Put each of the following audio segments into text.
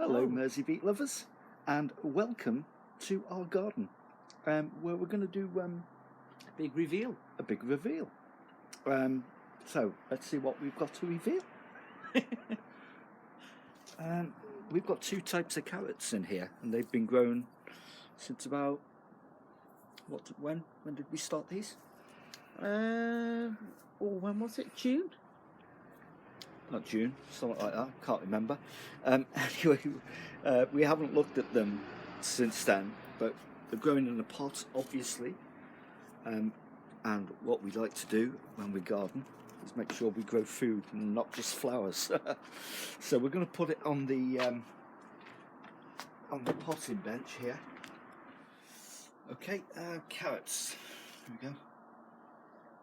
Hello, merseybeet lovers, and welcome to our garden, where we're going to do a big reveal. a big reveal. So let's see what we've got to reveal. We've got two types of carrots in here, and they've been grown since about when did we start these? When was it? June? Not June, something like that. Can't remember. Anyway, we haven't looked at them since then, but they're growing in a pot, obviously. And what we like to do when we garden is make sure we grow food and not just flowers. So we're going to put it on the potting bench here. Okay, carrots. Here we go.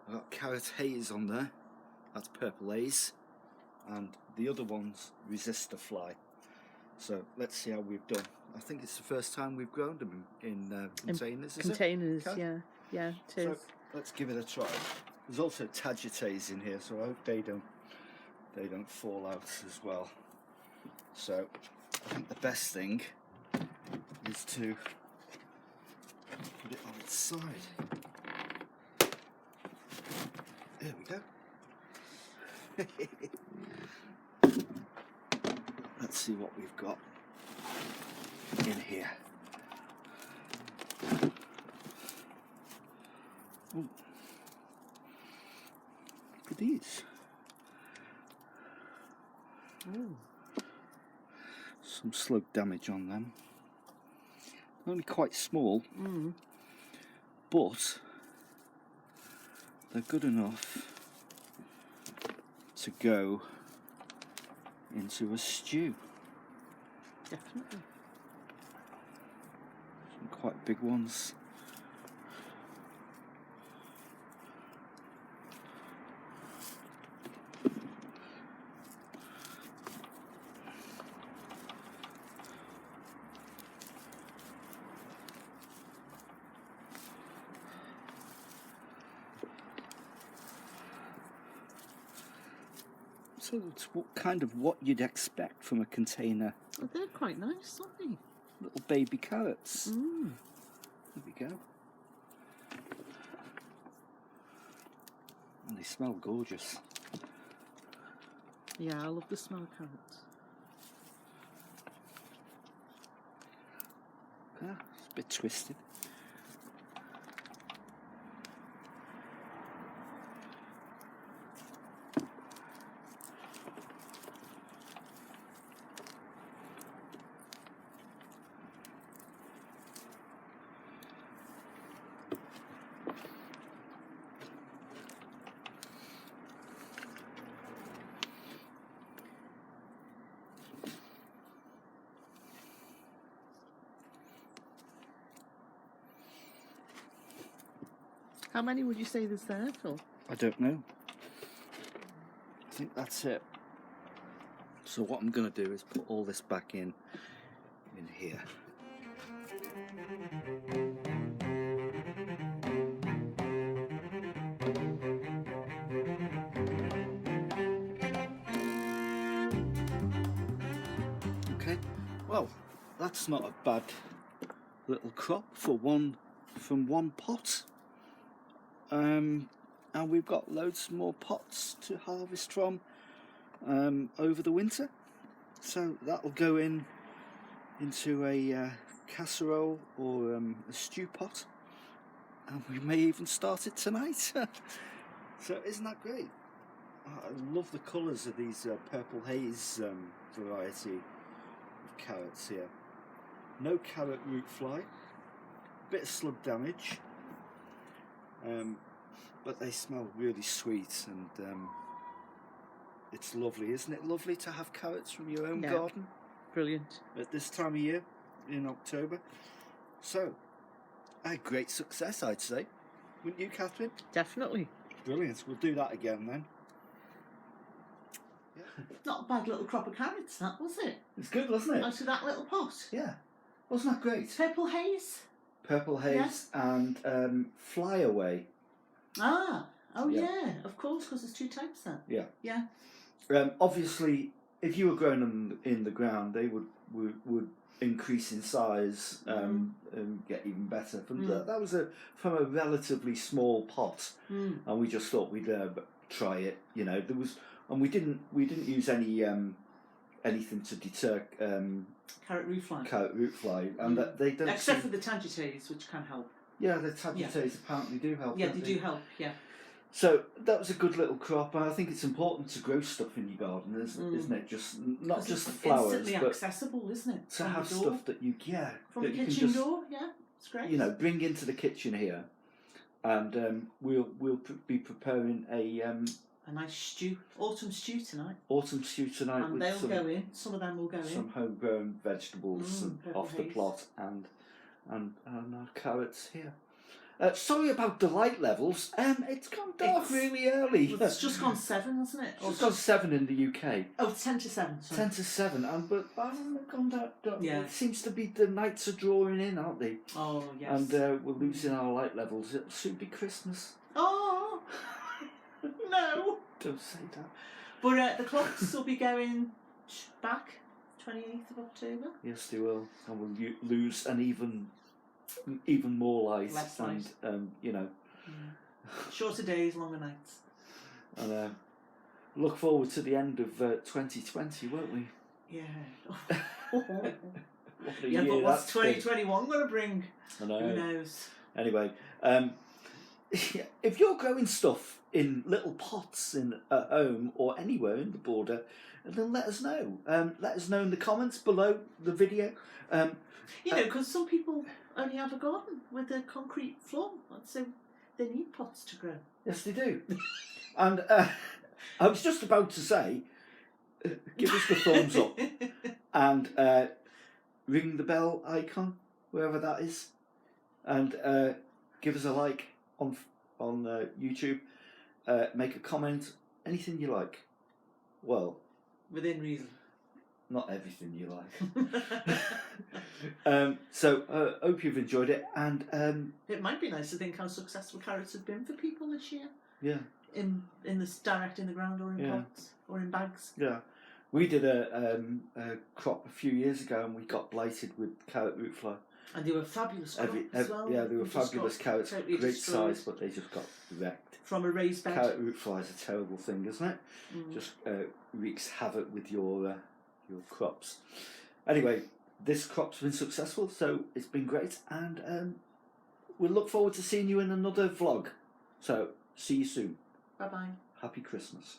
I've got carrot haze on there. That's purple haze. And the other ones resist the fly. So let's see how we've done. I think it's the first time we've grown them in containers. Containers, Okay. yeah, it is. So let's give it a try. There's also tagetes in here, so I hope they don't fall out as well. So I think the best thing is to put it on its side. There we go. Let's see what we've got in here. Ooh. Look at these. Ooh. Some slug damage on them. Only quite small, but they're good enough to go into a stew. Definitely. Some quite big ones. So it's kind of what you'd expect from a container. Oh, they're quite nice, aren't they? Little baby carrots. Mm. There we go. And they smell gorgeous. Yeah, I love the smell of carrots. Yeah, it's a bit twisted. How many would you say there's there, Phil? I don't know. I think that's it. So what I'm going to do is put all this back in here. Okay, well, that's not a bad little crop for from one pot. And we've got loads more pots to harvest from over the winter. So that'll go into a casserole or a stew pot, and we may even start it tonight. So isn't that great? I love the colours of these purple haze variety of carrots here. No carrot root fly, bit of slug damage. But they smell really sweet, and it's lovely, isn't it? Lovely to have carrots from your own garden. Brilliant. At this time of year, in October. So, a great success, I'd say. Wouldn't you, Catherine? Definitely. Brilliant. We'll do that again then. Yeah. Not a bad little crop of carrots, that, was it? It's good, wasn't it? Out of that little pot. Yeah. Wasn't that great? Purple haze. Purple haze and fly away. Oh yeah, of course, because there's two types then. Yeah. Yeah. Obviously, if you were growing them in the ground, they would increase in size and get even better. That was from a relatively small pot, and we just thought we'd try it. You know, we didn't use any anything to deter carrot root fly. And that they don't. Except for the tagetes, which can help. Yeah, the tagetes apparently do help. Yeah, they do help. Yeah. So that was a good little crop, and I think it's important to grow stuff in your garden, isn't it? Just not just the flowers, instantly but accessible, isn't it? to have stuff that you from that the you kitchen can just, door. Yeah, it's great. You know, bring into the kitchen here, and we'll be preparing a nice stew, autumn stew tonight. And with they'll go in. Some of them will go in. Some homegrown vegetables off the plot, and our carrots here. Sorry about the light levels. It's gone dark really early. Well, it's just gone 7, hasn't it? It's gone 7 in the UK. Oh, 10 to 7. Sorry. 10 to 7, but hasn't it gone dark? Yeah. It seems to be the nights are drawing in, aren't they? Oh, yes. And we're losing our light levels. It'll soon be Christmas. Oh, no. Don't say that. But the clocks will be going back 28th of October. Yes, they will. And we'll lose an even more light. Less and light. You know. Shorter days, longer nights. And look forward to the end of 2020, won't we? Yeah. What a Yeah, year but what's that's been. 2021 going to bring? I know. Who knows? Anyway, if you're growing stuff in little pots at home or anywhere in the border, then let us know. Let us know in the comments below the video. You know, because some people only have a garden with a concrete floor, so they need pots to grow. Yes, they do. And I was just about to say, give us the thumbs up and ring the bell icon, wherever that is, and give us a like on YouTube. Make a comment, anything you like. Well, within reason. Not everything you like. So hope you've enjoyed it, and it might be nice to think how successful carrots have been for people this year. Yeah. In this direct in the ground or in pots or in bags. Yeah. We did a crop a few years ago, and we got blighted with carrot root fly. And they were fabulous crops as well. Yeah, they were fabulous carrots, totally great destroyed. size, but they just got wrecked. From a raised bed. Carrot root fly is a terrible thing, isn't it? Just wreaks havoc with your crops. Anyway, this crop's been successful, so it's been great, and we'll look forward to seeing you in another vlog. So, see you soon. Bye-bye. Happy Christmas.